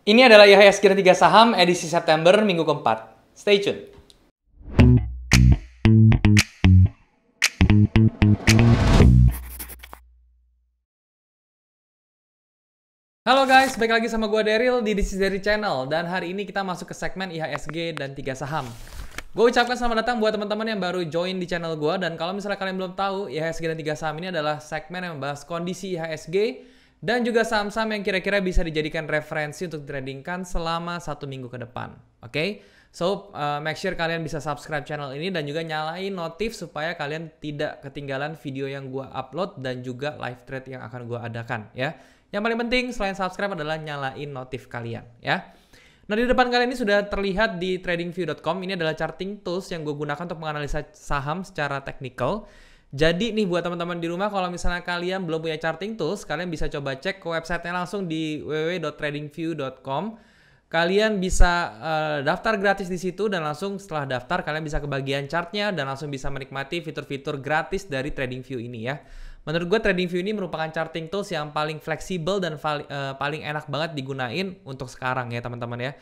Ini adalah IHSG 3 saham edisi September minggu keempat. Stay tune. Halo guys, balik lagi sama gue Daryl di This is Daryl Channel. Dan hari ini kita masuk ke segmen IHSG dan 3 saham. Gue ucapkan selamat datang buat teman-teman yang baru join di channel gue. Dan kalau misalnya kalian belum tahu, IHSG dan 3 saham ini adalah segmen yang membahas kondisi IHSG dan juga saham-saham yang kira-kira bisa dijadikan referensi untuk tradingkan selama 1 minggu ke depan. Oke? So, make sure kalian bisa subscribe channel ini dan juga nyalain notif supaya kalian tidak ketinggalan video yang gue upload dan juga live trade yang akan gue adakan ya. Yang paling penting selain subscribe adalah nyalain notif kalian ya. Nah, di depan kalian ini sudah terlihat di tradingview.com. Ini adalah charting tools yang gue gunakan untuk menganalisa saham secara teknikal. Jadi nih buat teman-teman di rumah, kalau misalnya kalian belum punya charting tools, kalian bisa coba cek ke websitenya langsung di www.tradingview.com. Kalian bisa daftar gratis di situ dan langsung setelah daftar kalian bisa ke bagian chartnya dan langsung bisa menikmati fitur-fitur gratis dari TradingView ini ya. Menurut gue TradingView ini merupakan charting tools yang paling fleksibel dan paling enak banget digunain untuk sekarang ya teman-teman ya.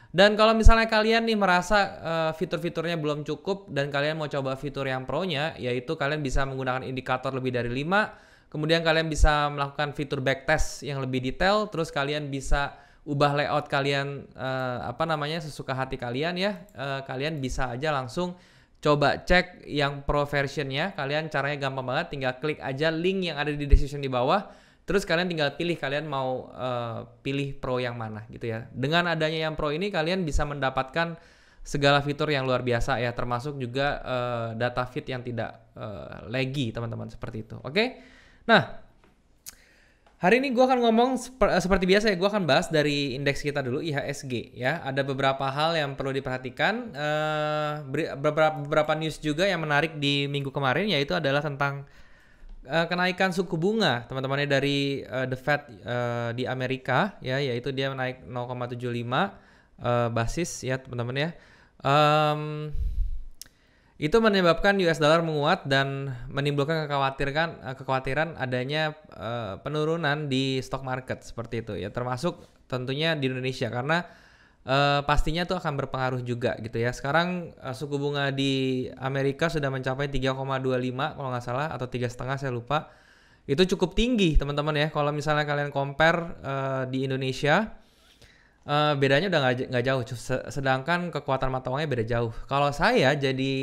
Dan kalau misalnya kalian nih merasa fitur-fiturnya belum cukup dan kalian mau coba fitur yang pro-nya, yaitu kalian bisa menggunakan indikator lebih dari 5, kemudian kalian bisa melakukan fitur backtest yang lebih detail, terus kalian bisa ubah layout kalian sesuka hati kalian ya. Kalian bisa aja langsung coba cek yang pro versionnya. Kalian caranya gampang banget, tinggal klik aja link yang ada di description di bawah. Terus kalian tinggal pilih kalian mau pilih pro yang mana gitu ya. Dengan adanya yang pro ini kalian bisa mendapatkan segala fitur yang luar biasa ya, termasuk juga data feed yang tidak laggy teman-teman, seperti itu. Oke? Nah, hari ini gue akan ngomong seperti biasa ya, gue akan bahas dari indeks kita dulu, IHSG ya. Ada beberapa hal yang perlu diperhatikan, beberapa news juga yang menarik di minggu kemarin, yaitu adalah tentang kenaikan suku bunga teman-temannya dari The Fed di Amerika ya, yaitu dia naik 0,75 basis ya teman-teman ya. Itu menyebabkan US dollar menguat dan menimbulkan kekhawatiran adanya penurunan di stock market seperti itu ya, termasuk tentunya di Indonesia karena pastinya itu akan berpengaruh juga gitu ya. Sekarang suku bunga di Amerika sudah mencapai 3,25 kalau nggak salah, atau 3,5 saya lupa. Itu cukup tinggi teman-teman ya. Kalau misalnya kalian compare di Indonesia, bedanya udah nggak jauh, sedangkan kekuatan mata uangnya beda jauh. Kalau saya jadi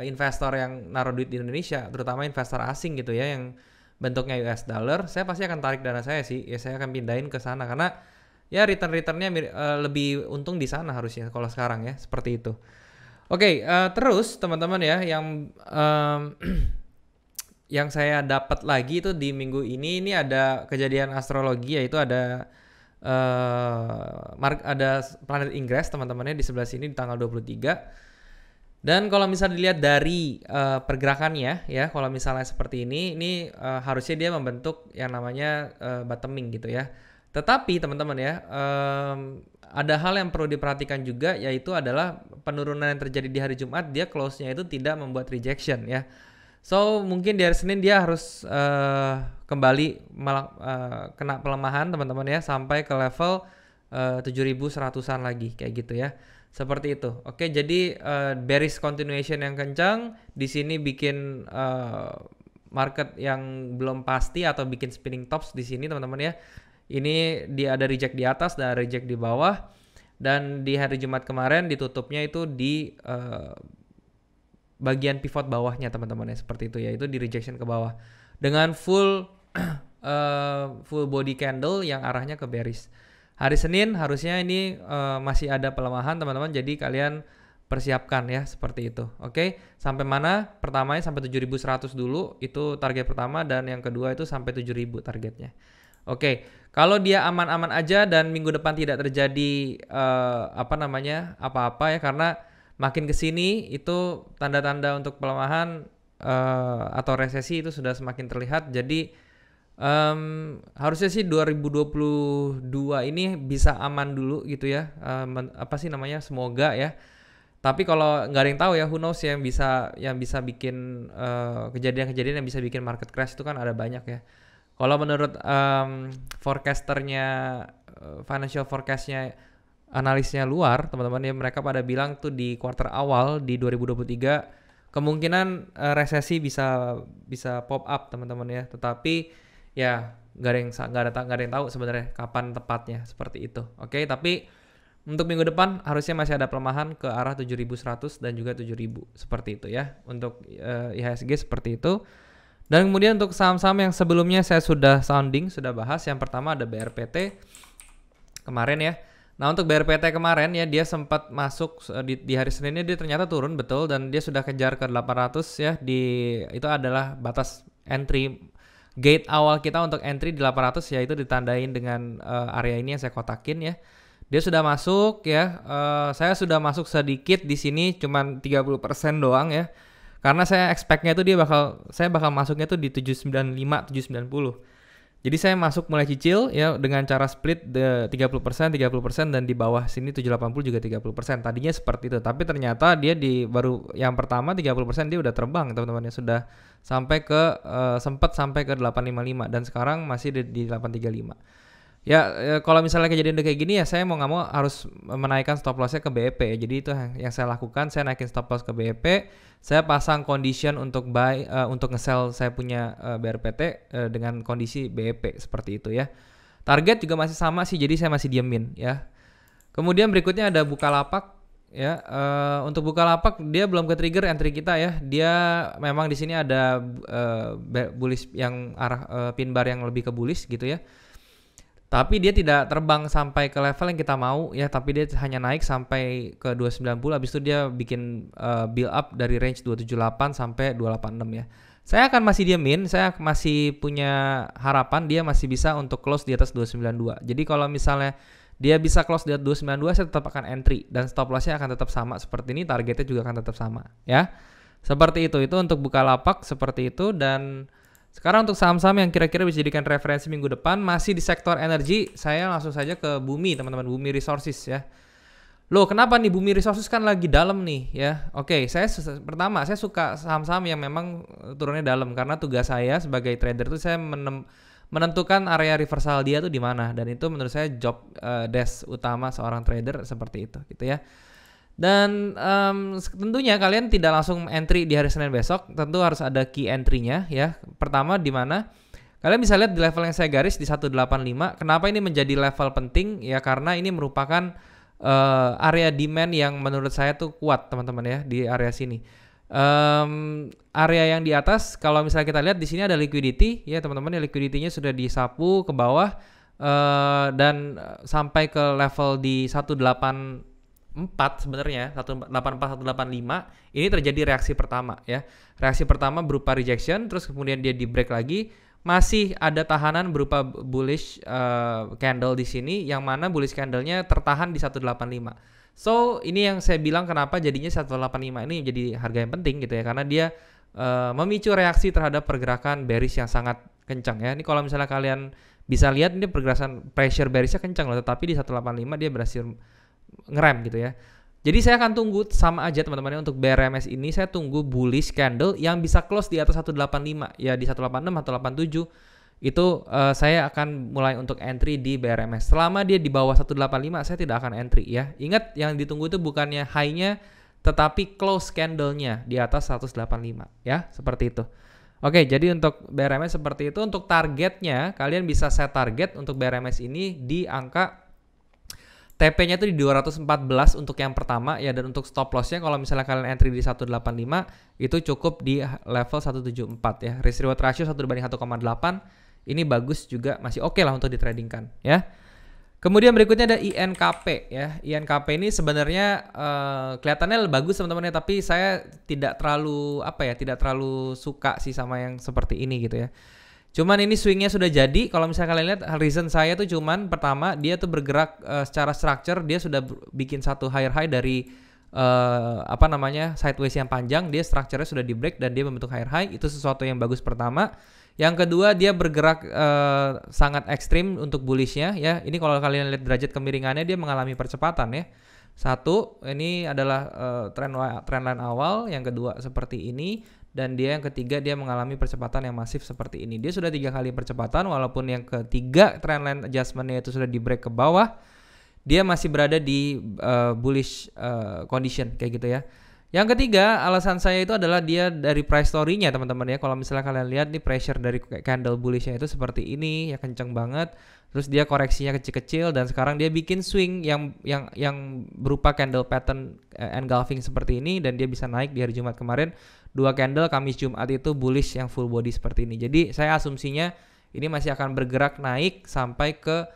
investor yang naruh duit di Indonesia, terutama investor asing gitu ya, yang bentuknya US dollar, saya pasti akan tarik dana saya sih ya, saya akan pindahin ke sana karena ya returnnya lebih untung di sana harusnya kalau sekarang ya, seperti itu. Oke, terus teman-teman ya, yang saya dapat lagi itu di minggu ini ada kejadian astrologi, yaitu ada planet Inggris teman-temannya di sebelah sini di tanggal 23. Dan kalau misalnya dilihat dari pergerakannya ya, kalau misalnya seperti ini harusnya dia membentuk yang namanya bottoming gitu ya. Tetapi teman-teman ya, ada hal yang perlu diperhatikan juga, yaitu adalah penurunan yang terjadi di hari Jumat, dia close-nya itu tidak membuat rejection ya. So mungkin di hari Senin dia harus kembali kena pelemahan teman-teman ya, sampai ke level 7.100-an lagi kayak gitu ya. Seperti itu. Oke, jadi bearish continuation yang kencang di sini bikin market yang belum pasti atau bikin spinning tops di sini teman-teman ya. Ini dia ada reject di atas dan reject di bawah, dan di hari Jumat kemarin ditutupnya itu di bagian pivot bawahnya teman-teman ya, seperti itu ya, itu di rejection ke bawah dengan full body candle yang arahnya ke bearish. Hari Senin harusnya ini masih ada pelemahan teman-teman, jadi kalian persiapkan ya, seperti itu. Oke, sampai mana? Pertamanya sampai 7.100 dulu, itu target pertama, dan yang kedua itu sampai 7.000 targetnya. Oke, kalau dia aman-aman aja dan minggu depan tidak terjadi apa-apa ya, karena makin kesini itu tanda-tanda untuk pelemahan atau resesi itu sudah semakin terlihat. Jadi harusnya sih 2022 ini bisa aman dulu gitu ya. Semoga ya. Tapi kalau nggak ada yang tahu ya, who knows, yang bisa bikin kejadian-kejadian yang bisa bikin market crash itu kan ada banyak ya. Kalau menurut forecasternya financial forecast-nya analisnya luar, teman-teman ya, mereka pada bilang tuh di kuartal awal di 2023 kemungkinan resesi bisa pop up teman-teman ya. Tetapi ya nggak ada yang tahu sebenarnya kapan tepatnya seperti itu. Oke, tapi untuk minggu depan harusnya masih ada pelemahan ke arah 7.100 dan juga 7.000 seperti itu ya. Untuk IHSG seperti itu. Dan kemudian untuk saham-saham yang sebelumnya saya sudah bahas. Yang pertama ada BRPT kemarin ya. Nah untuk BRPT kemarin ya, dia sempat masuk di hari Seninnya, dia ternyata turun betul dan dia sudah kejar ke 800 ya. Itu adalah batas entry, gate awal kita untuk entry di 800, yaitu ditandain dengan area ini yang saya kotakin ya. Dia sudah masuk ya. Saya sudah masuk sedikit di sini, cuman 30% doang ya. Karena saya expect-nya itu saya bakal masuknya tuh di 795, 790. Jadi saya masuk mulai cicil ya dengan cara split 30%, 30% dan di bawah sini 780 juga 30%. Tadinya seperti itu, tapi ternyata dia baru yang pertama 30% dia udah terbang teman-teman ya, sudah sampai ke sempat sampai ke 855 dan sekarang masih di 835. Ya, kalau misalnya kejadian kayak gini ya saya mau nggak mau harus menaikkan stop lossnya ke BEP ya. Jadi itu yang saya lakukan, saya naikin stop loss ke BEP, saya pasang condition untuk buy, untuk nge-sell saya punya BRPT dengan kondisi BEP seperti itu ya. Target juga masih sama sih, jadi saya masih diemin ya. Kemudian berikutnya ada Bukalapak ya. Untuk Bukalapak dia belum ke trigger entry kita ya. Dia memang di sini ada bullish yang arah pin bar yang lebih ke bullish gitu ya. Tapi dia tidak terbang sampai ke level yang kita mau ya, tapi dia hanya naik sampai ke 290, habis itu dia bikin build up dari range 278 sampai 286 ya. Saya akan masih diemin, saya masih punya harapan dia masih bisa untuk close di atas 292. Jadi kalau misalnya dia bisa close di atas 292, saya tetap akan entry dan stop loss-nya akan tetap sama seperti ini, targetnya juga akan tetap sama ya. Seperti itu untuk Bukalapak seperti itu. Dan sekarang untuk saham-saham yang kira-kira bisa dijadikan referensi minggu depan masih di sektor energi, saya langsung saja ke Bumi teman-teman, Bumi Resources ya. Loh kenapa nih Bumi Resources kan lagi dalam nih ya. Oke, saya suka saham-saham yang memang turunnya dalam karena tugas saya sebagai trader itu saya menentukan area reversal dia tuh di mana, dan itu menurut saya job desk utama seorang trader seperti itu gitu ya. Dan tentunya kalian tidak langsung entry di hari Senin besok, tentu harus ada key entry-nya ya. Pertama di mana kalian bisa lihat di level yang saya garis di 185. Kenapa ini menjadi level penting ya? Karena ini merupakan area demand yang menurut saya tuh kuat teman-teman ya di area sini. Area yang di atas kalau misalnya kita lihat di sini ada liquidity ya teman-teman ya, liquidity-nya sudah disapu ke bawah dan sampai ke level di 184 sebenarnya, 184 185 ini terjadi reaksi pertama ya. Reaksi pertama berupa rejection, terus kemudian dia di break lagi, masih ada tahanan berupa bullish candle di sini, yang mana bullish candle-nya tertahan di 185. So ini yang saya bilang kenapa jadinya 185 ini jadi harga yang penting gitu ya, karena dia memicu reaksi terhadap pergerakan bearish yang sangat kencang ya. Ini kalau misalnya kalian bisa lihat ini pergerakan pressure bearishnya kencang loh, tetapi di 185 dia berhasil ngerem gitu ya. Jadi saya akan tunggu sama aja teman-teman untuk BRMS ini, saya tunggu bullish candle yang bisa close di atas 185 ya, di 186 atau 187 itu saya akan mulai untuk entry di BRMS. Selama dia di bawah 185 saya tidak akan entry ya. Ingat yang ditunggu itu bukannya high-nya tetapi close candle-nya di atas 185 ya, seperti itu. Oke, jadi untuk BRMS seperti itu. Untuk targetnya kalian bisa set target untuk BRMS ini di angka TP-nya itu di 214 untuk yang pertama ya, dan untuk stop loss-nya kalau misalnya kalian entry di 185 itu cukup di level 174 ya. Risk reward ratio 1/1,8 ini bagus juga, masih oke lah untuk ditradingkan ya. Kemudian berikutnya ada INKP ya. INKP ini sebenarnya kelihatannya bagus teman-teman ya, tapi saya tidak terlalu suka sih sama yang seperti ini gitu ya. Cuman ini swingnya sudah jadi. Kalau misalnya kalian lihat reason saya tuh cuman pertama dia tuh bergerak secara structure, dia sudah bikin satu higher high dari sideways yang panjang, dia structure-nya sudah di break dan dia membentuk higher high. Itu sesuatu yang bagus pertama. Yang kedua dia bergerak sangat ekstrim untuk bullish-nya ya. Ini kalau kalian lihat derajat kemiringannya dia mengalami percepatan ya. Satu, ini adalah trend line awal. Yang kedua seperti ini. dan dia yang ketiga dia mengalami percepatan yang masif seperti ini. Dia sudah 3 kali percepatan, walaupun yang ketiga trendline adjustmentnya itu sudah di break ke bawah, dia masih berada di bullish condition kayak gitu ya. Yang ketiga alasan saya itu adalah dia dari price story-nya teman-teman ya. Kalau misalnya kalian lihat nih pressure dari candle bullish-nya itu seperti ini ya, kenceng banget. Terus dia koreksinya kecil-kecil dan sekarang dia bikin swing yang berupa candle pattern engulfing seperti ini, dan dia bisa naik di hari Jumat kemarin 2 candle, Kamis Jumat itu bullish yang full body seperti ini. Jadi saya asumsinya ini masih akan bergerak naik sampai ke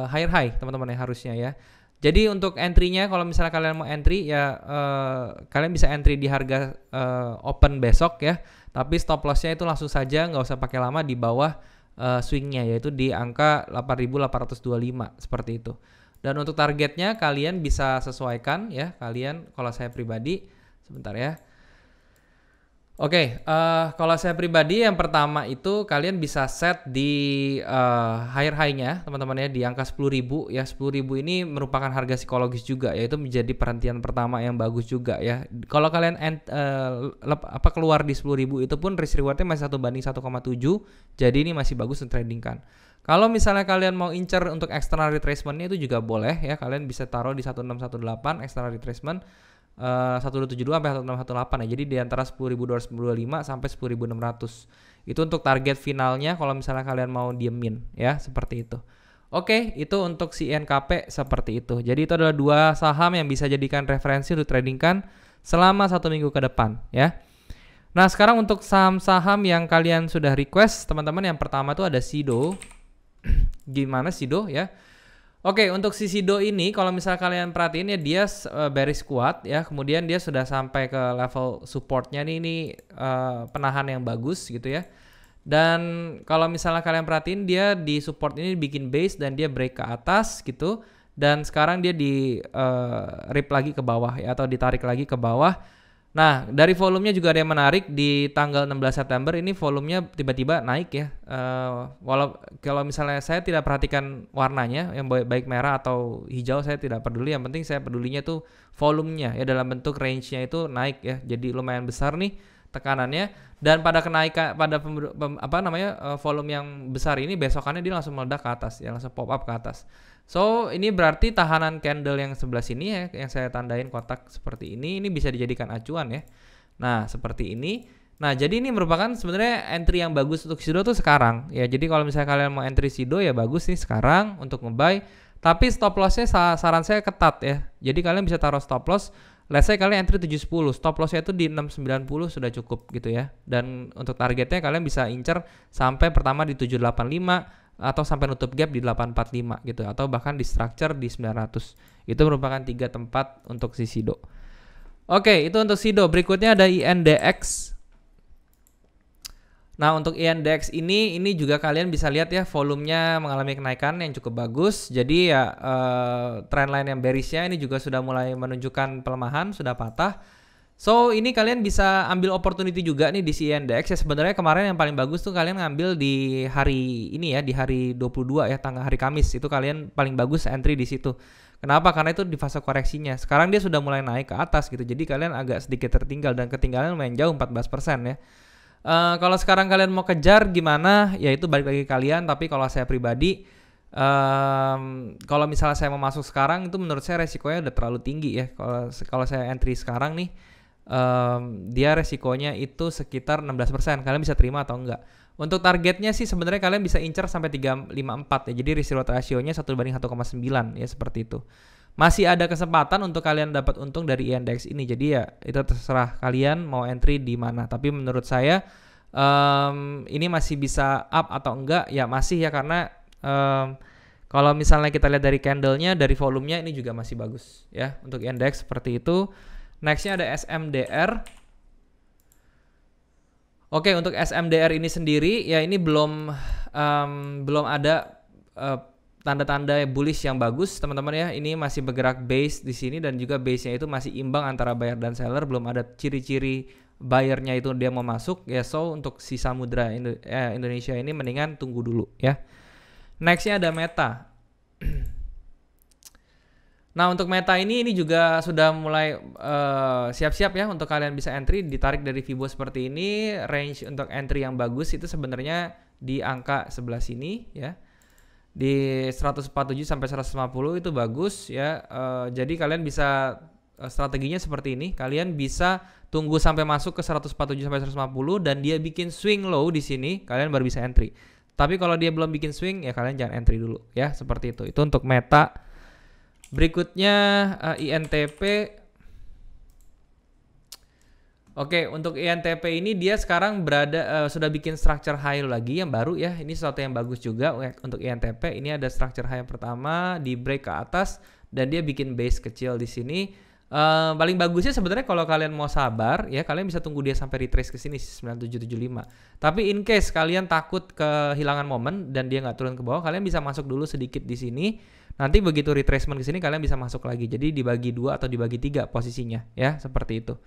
higher high teman-teman ya, harusnya ya. Jadi untuk entry-nya kalau misalnya kalian mau entry ya kalian bisa entry di harga open besok ya. Tapi stop loss-nya itu langsung saja, nggak usah pakai lama di bawah swing-nya, yaitu di angka 8.825 seperti itu. Dan untuk targetnya kalian bisa sesuaikan ya. Kalian, kalau saya pribadi sebentar ya. Oke, kalau saya pribadi yang pertama itu kalian bisa set di higher high-nya teman-teman ya, di angka 10.000 ya. 10.000 ini merupakan harga psikologis juga, yaitu menjadi perhentian pertama yang bagus juga ya. Kalau kalian keluar di 10.000 itu pun risk reward-nya masih 1/1,7, jadi ini masih bagus untuk trading kan. Kalau misalnya kalian mau incer untuk external retracement-nya itu juga boleh ya, kalian bisa taruh di 1618 external retracement 1272 sampai 1618 ya. Jadi di antara 10.225 sampai 10.600. Itu untuk target finalnya kalau misalnya kalian mau diemin ya, seperti itu. Oke, itu untuk si INKP seperti itu. Jadi itu adalah 2 saham yang bisa jadikan referensi untuk tradingkan selama 1 minggu ke depan ya. Nah, sekarang untuk saham-saham yang kalian sudah request, teman-teman, yang pertama tuh ada Sido. Gimana Sido ya? Oke, untuk si Sido ini kalau misalnya kalian perhatiin ya, dia bearish kuat ya, kemudian dia sudah sampai ke level supportnya nih, ini penahan yang bagus gitu ya. Dan kalau misalnya kalian perhatiin dia di support ini bikin base dan dia break ke atas gitu, dan sekarang dia di rip lagi ke bawah ya, atau ditarik lagi ke bawah. Nah, dari volumenya juga ada yang menarik. Di tanggal 16 September ini volumenya tiba-tiba naik ya. Kalau misalnya saya tidak perhatikan warnanya, yang baik merah atau hijau saya tidak peduli. Yang penting saya pedulinya tuh volumenya ya, dalam bentuk range-nya itu naik ya. Jadi lumayan besar nih tekanannya, dan pada kenaikan pada volume yang besar ini besokannya dia langsung meledak ke atas ya, langsung pop up ke atas. So ini berarti tahanan candle yang sebelah sini ya, yang saya tandain kotak seperti ini bisa dijadikan acuan ya. Nah seperti ini. Nah jadi ini merupakan sebenarnya entry yang bagus untuk Sido tuh sekarang ya. Jadi kalau misalnya kalian mau entry Sido ya bagus nih sekarang untuk nge-buy. Tapi stop lossnya saran saya ketat ya. Jadi kalian bisa taruh stop loss. Let's say kalian entry 710, stop lossnya itu di 690 sudah cukup gitu ya. Dan untuk targetnya kalian bisa incer sampai pertama di 785 atau sampai nutup gap di 845 gitu, atau bahkan di structure di 900. Itu merupakan 3 tempat untuk si Sido. Oke, itu untuk Sido. Berikutnya ada INDX. Nah, untuk INDX ini juga kalian bisa lihat ya, volumenya mengalami kenaikan yang cukup bagus. Jadi ya trendline yang bearishnya ini juga sudah mulai menunjukkan pelemahan, sudah patah. So, ini kalian bisa ambil opportunity juga nih di si INDX ya. Sebenarnya kemarin yang paling bagus tuh kalian ngambil di hari ini ya, di hari 22 ya, tanggal hari Kamis. Itu kalian paling bagus entry di situ. Kenapa? Karena itu di fase koreksinya. Sekarang dia sudah mulai naik ke atas gitu. Jadi kalian agak sedikit tertinggal, dan ketinggalan lumayan jauh 14% ya. Kalau sekarang kalian mau kejar gimana, ya itu balik lagi kalian. Tapi kalau saya pribadi, kalau misalnya saya mau masuk sekarang, itu menurut saya resikonya udah terlalu tinggi ya. Kalau saya entry sekarang nih, dia resikonya itu sekitar 16%. Kalian bisa terima atau enggak? Untuk targetnya sih sebenarnya kalian bisa incer sampai 354 ya. Jadi risk reward ratio-nya 1/1,9 ya, seperti itu. Masih ada kesempatan untuk kalian dapat untung dari INDX ini. Jadi ya itu terserah kalian mau entry di mana. Tapi menurut saya ini masih bisa up atau enggak ya, masih ya, karena kalau misalnya kita lihat dari candlenya, dari volumenya, ini juga masih bagus ya untuk INDX seperti itu. Nextnya ada SMDR. Oke, untuk SMDR ini sendiri ya, ini belum ada tanda-tanda bullish yang bagus teman-teman ya. Ini masih bergerak base di sini, dan juga base-nya itu masih imbang antara buyer dan seller. Belum ada ciri-ciri buyer-nya itu dia mau masuk ya. So untuk si Samudra Indonesia ini mendingan tunggu dulu ya. Next-nya ada Meta. Nah, untuk Meta ini juga sudah mulai siap-siap ya untuk kalian bisa entry, ditarik dari Fibo seperti ini. Range untuk entry yang bagus itu sebenarnya di angka sebelah sini ya. Di 147 sampai 150 itu bagus ya. Jadi kalian bisa strateginya seperti ini. Kalian bisa tunggu sampai masuk ke 147 sampai 150 dan dia bikin swing low di sini, kalian baru bisa entry. Tapi kalau dia belum bikin swing ya kalian jangan entry dulu ya, seperti itu. Itu untuk Meta. Berikutnya INTP. Oke, untuk INTP ini dia sekarang sudah bikin structure high lagi yang baru ya. Ini sesuatu yang bagus juga untuk INTP. Ini ada structure high yang pertama, di break ke atas dan dia bikin base kecil di sini. Paling bagusnya sebenarnya kalau kalian mau sabar ya, kalian bisa tunggu dia sampai retrace ke sini 9775. Tapi in case kalian takut kehilangan momen dan dia nggak turun ke bawah, kalian bisa masuk dulu sedikit di sini. Nanti begitu retracement ke sini kalian bisa masuk lagi. Jadi dibagi 2 atau dibagi 3 posisinya ya, seperti itu.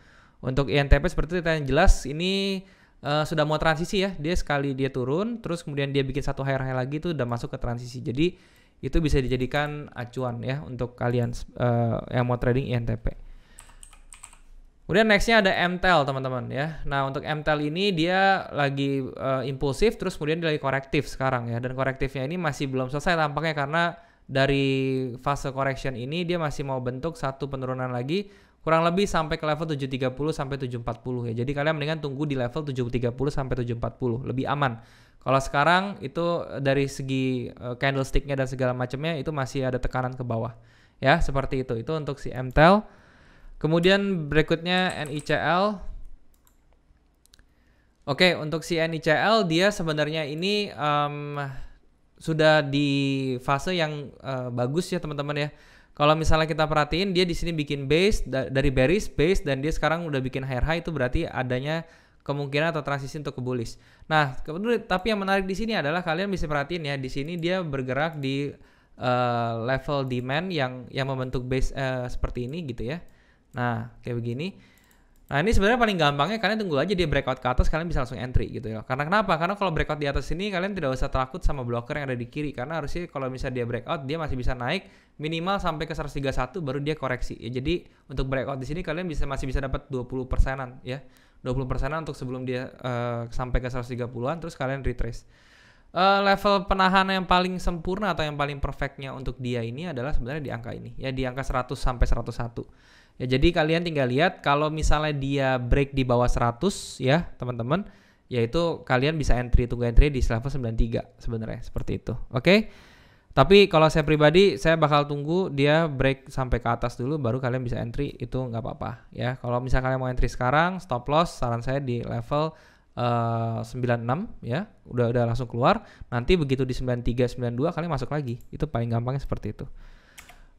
Untuk INTP seperti itu yang jelas ini sudah mau transisi ya. Dia sekali dia turun, terus kemudian dia bikin satu high lagi tuh udah masuk ke transisi. Jadi itu bisa dijadikan acuan ya untuk kalian yang mau trading INTP. Kemudian nextnya ada MTEL teman-teman ya. Nah untuk MTEL ini dia lagi impulsif, terus kemudian dia lagi korektif sekarang ya. Dan korektifnya ini masih belum selesai tampaknya karena dari fase correction ini dia masih mau bentuk satu penurunan lagi kurang lebih sampai ke level 730 sampai 740 ya. Jadi kalian mendingan tunggu di level 730 sampai 740, lebih aman. Kalau sekarang itu dari segi candlesticknya dan segala macamnya itu masih ada tekanan ke bawah. Ya, seperti itu. Itu untuk si MTEL. Kemudian berikutnya NICL. Oke, untuk si NICL dia sebenarnya ini sudah di fase yang bagus ya teman-teman ya. Kalau misalnya kita perhatiin dia di sini bikin base dari bearish base dan dia sekarang udah bikin high itu berarti adanya kemungkinan atau transisi untuk ke bullish. Nah, kemudian tapi yang menarik di sini adalah kalian bisa perhatiin ya, di sini dia bergerak di level demand yang membentuk base seperti ini gitu ya. Nah, kayak begini. Nah, ini sebenarnya paling gampangnya kalian tunggu aja dia breakout ke atas, kalian bisa langsung entry gitu ya. Karena kenapa? Karena kalau breakout di atas ini kalian tidak usah takut sama blocker yang ada di kiri, karena harusnya kalau misalnya dia breakout dia masih bisa naik minimal sampai ke 131 baru dia koreksi. Ya, jadi untuk breakout di sini kalian masih bisa dapat 20%-an ya. 20%-an untuk sebelum dia sampai ke 130-an terus kalian retrace. Level penahanan yang paling sempurna atau yang paling perfectnya untuk dia ini adalah sebenarnya di angka ini ya, di angka 100 sampai 101. Ya, jadi kalian tinggal lihat kalau misalnya dia break di bawah 100 ya teman-teman, yaitu kalian bisa tunggu entry di level 93 sebenarnya seperti itu. Oke. Tapi kalau saya pribadi saya bakal tunggu dia break sampai ke atas dulu baru kalian bisa entry, itu nggak apa-apa ya. Kalau misalnya kalian mau entry sekarang, stop loss saran saya di level 96 ya. Udah langsung keluar. Nanti begitu di 93 92 kalian masuk lagi. Itu paling gampangnya seperti itu.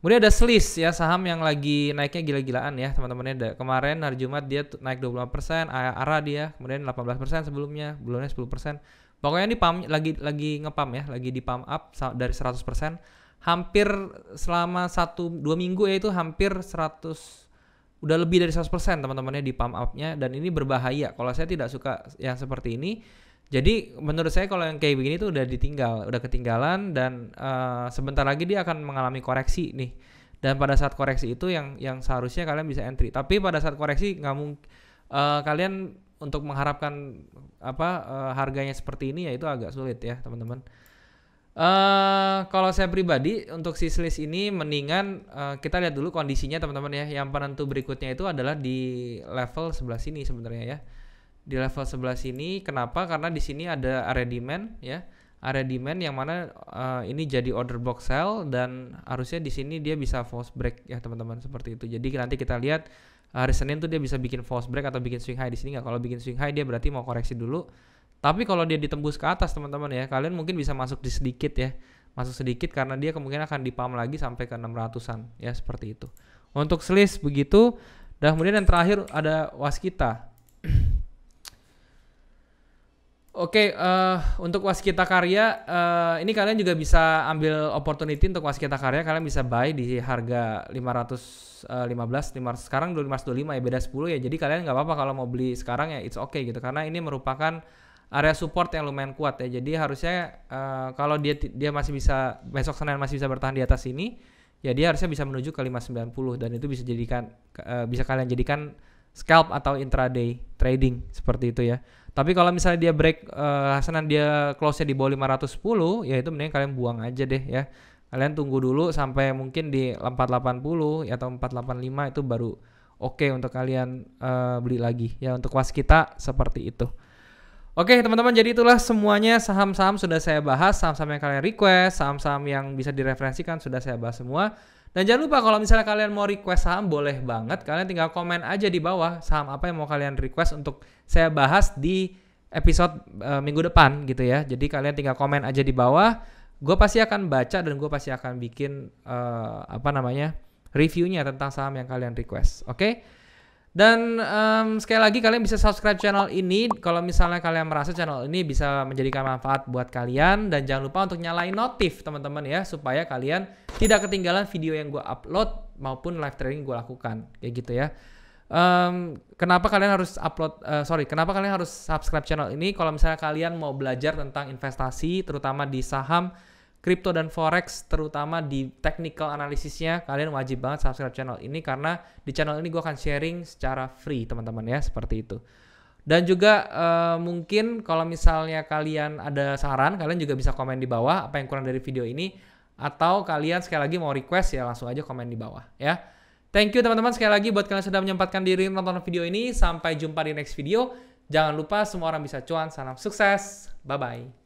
Kemudian ada SLIS ya, saham yang lagi naiknya gila-gilaan ya teman-teman. Kemarin hari Jumat dia naik 25%, ARA dia, kemudian 18% sebelumnya 10%. Pokoknya ini pump, lagi ngepump ya, lagi di pump up dari 100%. Hampir selama 1-2 minggu ya itu hampir 100, udah lebih dari 100% teman-temannya di pump up-nya, dan ini berbahaya. Kalau saya tidak suka yang seperti ini. Jadi menurut saya kalau yang kayak begini tuh udah ketinggalan dan sebentar lagi dia akan mengalami koreksi nih. Dan pada saat koreksi itu yang seharusnya kalian bisa entry. Tapi pada saat koreksi nggak mungkin kalian untuk mengharapkan harganya seperti ini ya itu agak sulit ya teman-teman. Kalau saya pribadi untuk si SLIS ini mendingan kita lihat dulu kondisinya teman-teman ya. Yang penentu berikutnya itu adalah di level sebelah sini sebenarnya ya. Di level sebelah sini, kenapa? Karena di sini ada area demand ya, area demand yang mana ini jadi order block sell dan harusnya di sini dia bisa false break ya teman-teman, seperti itu. Jadi nanti kita lihat hari Senin tuh dia bisa bikin false break atau bikin swing high di sini nggak? Kalau bikin swing high dia berarti mau koreksi dulu. Tapi kalau dia ditembus ke atas teman-teman ya, kalian mungkin bisa masuk di sedikit ya, masuk sedikit karena dia kemungkinan akan dipam lagi sampai ke 600-an ya, seperti itu. Untuk SLIS begitu. Dan kemudian yang terakhir ada Waskita. Oke, untuk Waskita Karya ini kalian juga bisa ambil opportunity untuk Waskita Karya. Kalian bisa buy di harga 515, sekarang 525 ya, beda 10 ya. Jadi kalian nggak apa-apa kalau mau beli sekarang ya, it's okay gitu, karena ini merupakan area support yang lumayan kuat ya. Jadi harusnya kalau dia masih bisa besok Senin masih bisa bertahan di atas ini ya dia harusnya bisa menuju ke 590 dan itu bisa kalian jadikan scalp atau intraday trading seperti itu ya. Tapi kalau misalnya dia break hasanan dia close-nya di bawah 510, ya itu mending kalian buang aja deh ya. Kalian tunggu dulu sampai mungkin di 480 atau 485 itu baru oke untuk kalian beli lagi ya. Untuk waskita seperti itu. Oke teman-teman, jadi itulah semuanya saham-saham sudah saya bahas, saham-saham yang kalian request, saham-saham yang bisa direferensikan sudah saya bahas semua. Dan jangan lupa kalau misalnya kalian mau request saham boleh banget, kalian tinggal komen aja di bawah saham apa yang mau kalian request untuk saya bahas di episode minggu depan gitu ya. Jadi kalian tinggal komen aja di bawah, gue pasti akan baca dan gue pasti akan bikin reviewnya tentang saham yang kalian request. Oke? Dan sekali lagi kalian bisa subscribe channel ini kalau misalnya kalian merasa channel ini bisa menjadikan manfaat buat kalian. Dan jangan lupa untuk nyalain notif teman-teman ya, supaya kalian tidak ketinggalan video yang gue upload maupun live trading gue lakukan kayak gitu ya. Kenapa kalian harus kenapa kalian harus subscribe channel ini? Kalau misalnya kalian mau belajar tentang investasi terutama di saham, kripto dan forex, terutama di technical analisisnya, kalian wajib banget subscribe channel ini karena di channel ini gue akan sharing secara free teman-teman ya, seperti itu. Dan juga mungkin kalau misalnya kalian ada saran, kalian juga bisa komen di bawah apa yang kurang dari video ini, atau kalian sekali lagi mau request ya langsung aja komen di bawah ya. Thank you teman-teman sekali lagi buat kalian sudah menyempatkan diri nonton video ini. Sampai jumpa di next video. Jangan lupa semua orang bisa cuan, salam sukses, bye bye.